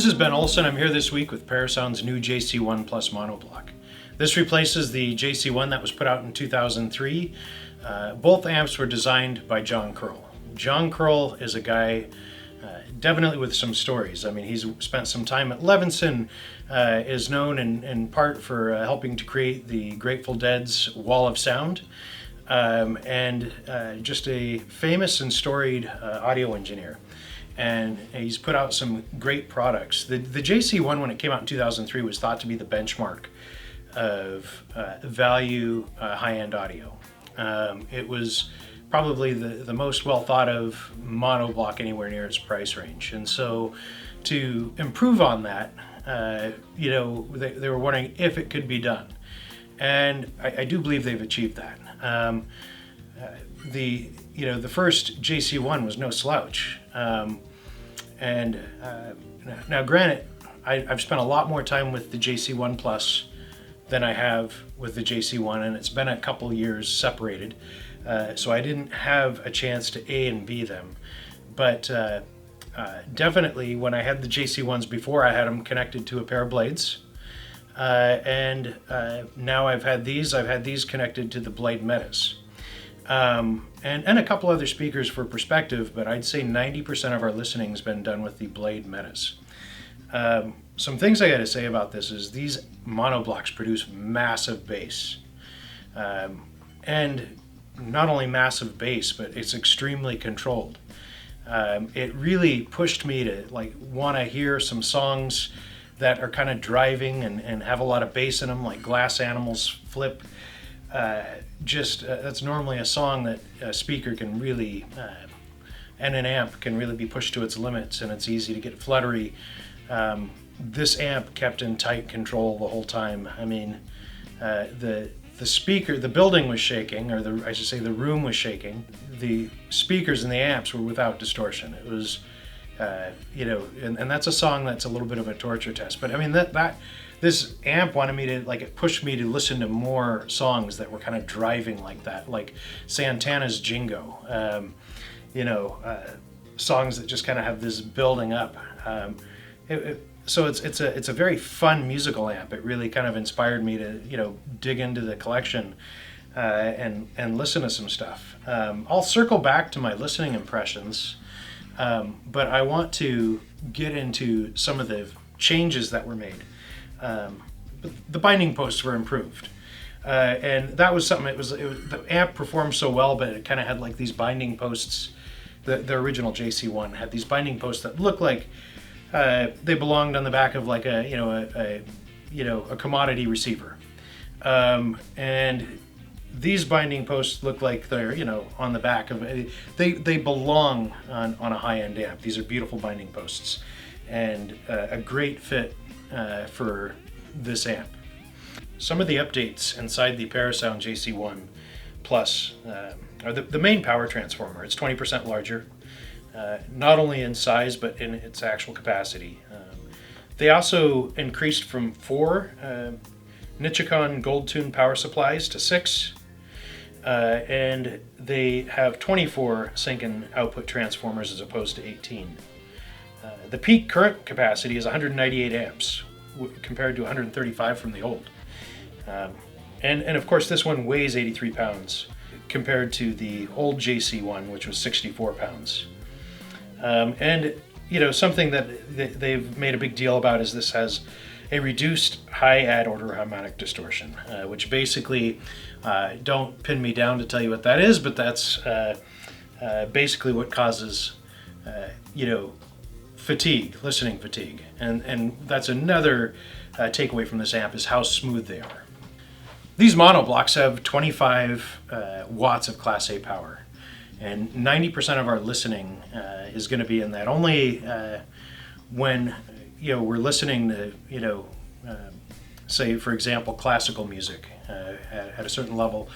This is Ben Olson. I'm here this week with Parasound's new JC1 Plus monoblock. This replaces the JC1 that was put out in 2003. Both amps were designed by John Curl. John Curl is a guy definitely with some stories. I mean, he's spent some time at Levinson, is known in part for helping to create the Grateful Dead's Wall of Sound, and just a famous and storied audio engineer. And he's put out some great products. The JC1, when it came out in 2003, was thought to be the benchmark of value high-end audio. It was probably the most well thought of monoblock anywhere near its price range. And so to improve on that, they were wondering if it could be done. And I do believe they've achieved that. The first JC1 was no slouch. Now granted, I've spent a lot more time with the JC1 Plus than I have with the JC1, and it's been a couple years separated, so I didn't have a chance to A and B them. But definitely when I had the JC1s before, I had them connected to a pair of blades, and now I've had these connected to the Blade Metas. And a couple other speakers for perspective, but I'd say 90% of our listening has been done with the Blade Metas. Some things I got to say about this is these monoblocks produce massive bass. And not only massive bass, but it's extremely controlled. It really pushed me to want to hear some songs that are kind of driving and have a lot of bass in them, like Glass Animals Flip. That's normally a song that a speaker can really, and an amp can really be pushed to its limits, and it's easy to get fluttery. This amp kept in tight control the whole time. I mean, the speaker, the building was shaking, or the room was shaking. The speakers and the amps were without distortion. It was, and that's a song that's a little bit of a torture test. But I mean, this amp wanted me to, it pushed me to listen to more songs that were kind of driving like that, like Santana's Jingo, songs that just kind of have this building up. So it's a very fun musical amp. It really kind of inspired me to, dig into the collection and listen to some stuff. I'll circle back to my listening impressions, but I want to get into some of the changes that were made. The binding posts were improved, and that was something. The amp performed so well, but it kind of had these binding posts. The original JC1 had these binding posts that looked like they belonged on the back of a commodity receiver, and these binding posts look like they're on the back of they belong on a high-end amp. These are beautiful binding posts, and a great fit for this amp. Some of the updates inside the Parasound JC1 Plus are the main power transformer. It's 20% larger, not only in size but in its actual capacity. They also increased from 4 Nichicon Gold Tune power supplies to 6, and they have 24 sync and output transformers as opposed to 18. The peak current capacity is 198 amps compared to 135 from the old. And of course this one weighs 83 pounds compared to the old JC1, which was 64 pounds. And something that they've made a big deal about is this has a reduced high add order harmonic distortion, which basically, don't pin me down to tell you what that is, but that's basically what causes listening fatigue, and that's another takeaway from this amp is how smooth they are. These monoblocks have 25 watts of Class A power, and 90% of our listening is going to be in that. Only when we're listening to say for example classical music at a certain level,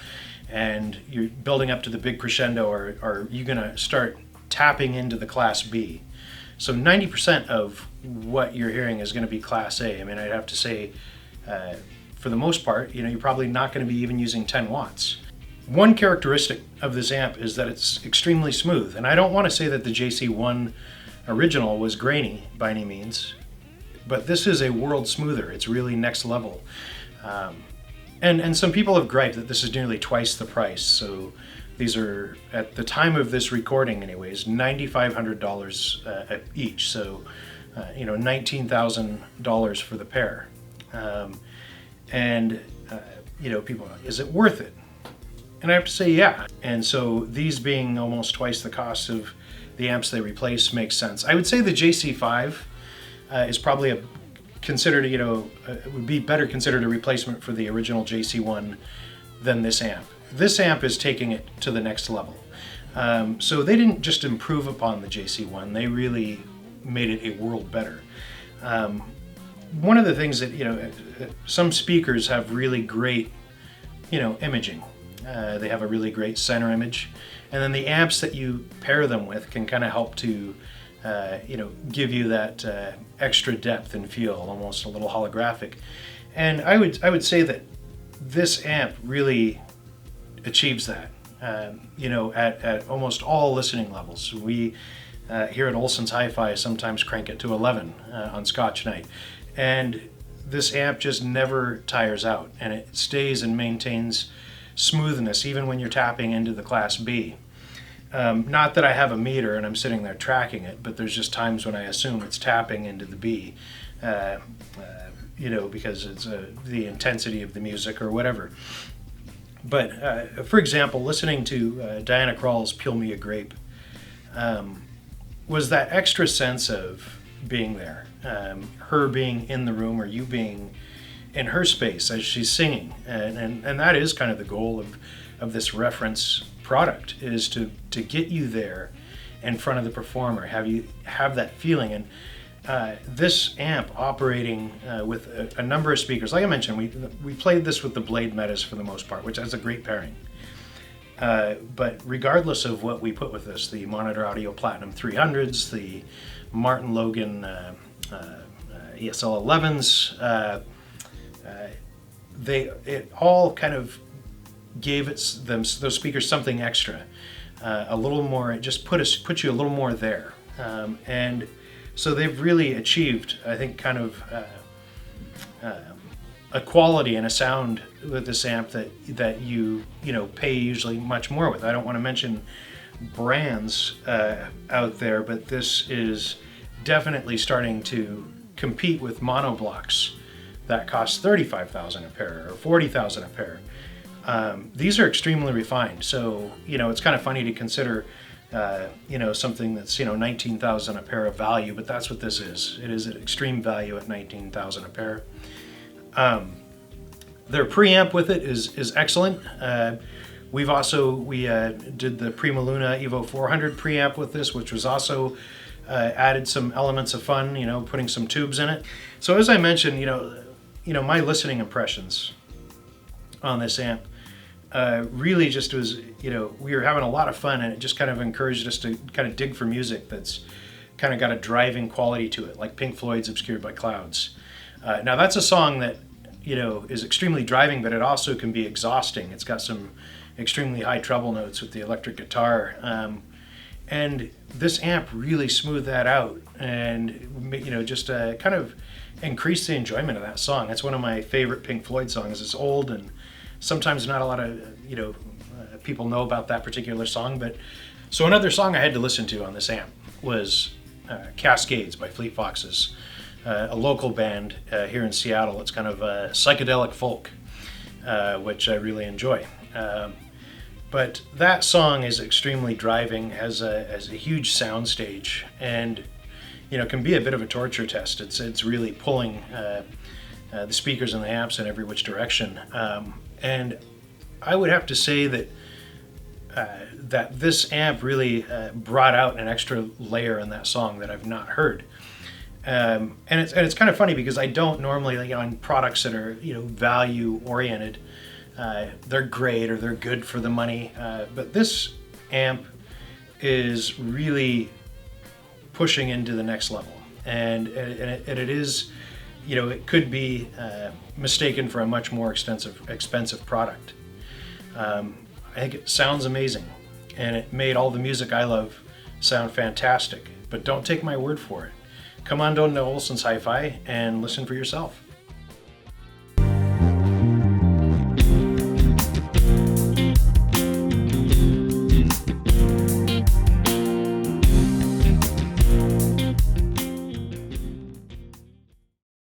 and you're building up to the big crescendo, are you going to start tapping into the Class B. So 90% of what you're hearing is going to be Class A. I mean, I'd have to say, for the most part, you're probably not going to be even using 10 watts. One characteristic of this amp is that it's extremely smooth, and I don't want to say that the JC1 original was grainy by any means. but this is a world smoother. It's really next level. And some people have griped that this is nearly twice the price. So these are, at the time of this recording anyways, $9,500 each. So, $19,000 for the pair. People, is it worth it? And I have to say, yeah. And so these being almost twice the cost of the amps they replace makes sense. I would say the JC5 is probably would be better considered a replacement for the original JC1 than this amp. This amp is taking it to the next level. So they didn't just improve upon the JC1, they really made it a world better. One of the things that, some speakers have really great, imaging. They have a really great center image. And then the amps that you pair them with can kind of help to, give you that extra depth and feel, almost a little holographic. And I would say that this amp really achieves that, at almost all listening levels. We here at Olson's HiFi sometimes crank it to 11 on Scotch night. And this amp just never tires out, and it stays and maintains smoothness even when you're tapping into the Class B. Not that I have a meter and I'm sitting there tracking it, but there's just times when I assume it's tapping into the B, because it's the intensity of the music or whatever. But for example, listening to Diana Krall's Peel Me a Grape was that extra sense of being there, her being in the room or you being in her space as she's singing. And that is kind of the goal of this reference product, is to get you there in front of the performer, have that feeling. And this amp operating with a number of speakers, like I mentioned, we played this with the Blade Metas for the most part, which has a great pairing. But regardless of what we put with this, the Monitor Audio Platinum 300s, the Martin Logan ESL 11s, it all kind of gave those speakers something extra, a little more. It just put you a little more there, and so they've really achieved, I think, kind of a quality and a sound with this amp that you pay usually much more with. I don't want to mention brands out there, but this is definitely starting to compete with monoblocks that cost $35,000 a pair or $40,000 a pair. These are extremely refined, so it's kind of funny to consider something that's $19,000 a pair of value, but that's what this is. It is an extreme value at $19,000 a pair. Their preamp with it is excellent. We did the Prima Luna Evo 400 preamp with this, which was also added some elements of fun, putting some tubes in it. So as I mentioned, my listening impressions on this amp really just was, we were having a lot of fun, and it just kind of encouraged us to kind of dig for music that's kind of got a driving quality to it, like Pink Floyd's Obscured by Clouds. Now that's a song that, is extremely driving, but it also can be exhausting. It's got some extremely high treble notes with the electric guitar. And this amp really smoothed that out and, just kind of increased the enjoyment of that song. It's one of my favorite Pink Floyd songs. It's old, and sometimes not a lot of, people know about that particular song. But so another song I had to listen to on this amp was Cascades by Fleet Foxes, a local band here in Seattle. It's kind of psychedelic folk, which I really enjoy. But that song is extremely driving, has a huge sound stage, and can be a bit of a torture test. It's really pulling the speakers and the amps in every which direction. And I would have to say that that this amp really brought out an extra layer in that song that I've not heard. And it's kind of funny because I don't normally, on products that are value oriented, they're great or they're good for the money, but this amp is really pushing into the next level, and it is, it could be mistaken for a much more expensive product. I think it sounds amazing, and it made all the music I love sound fantastic. But don't take my word for it. come on down to Olson's HiFi and listen for yourself.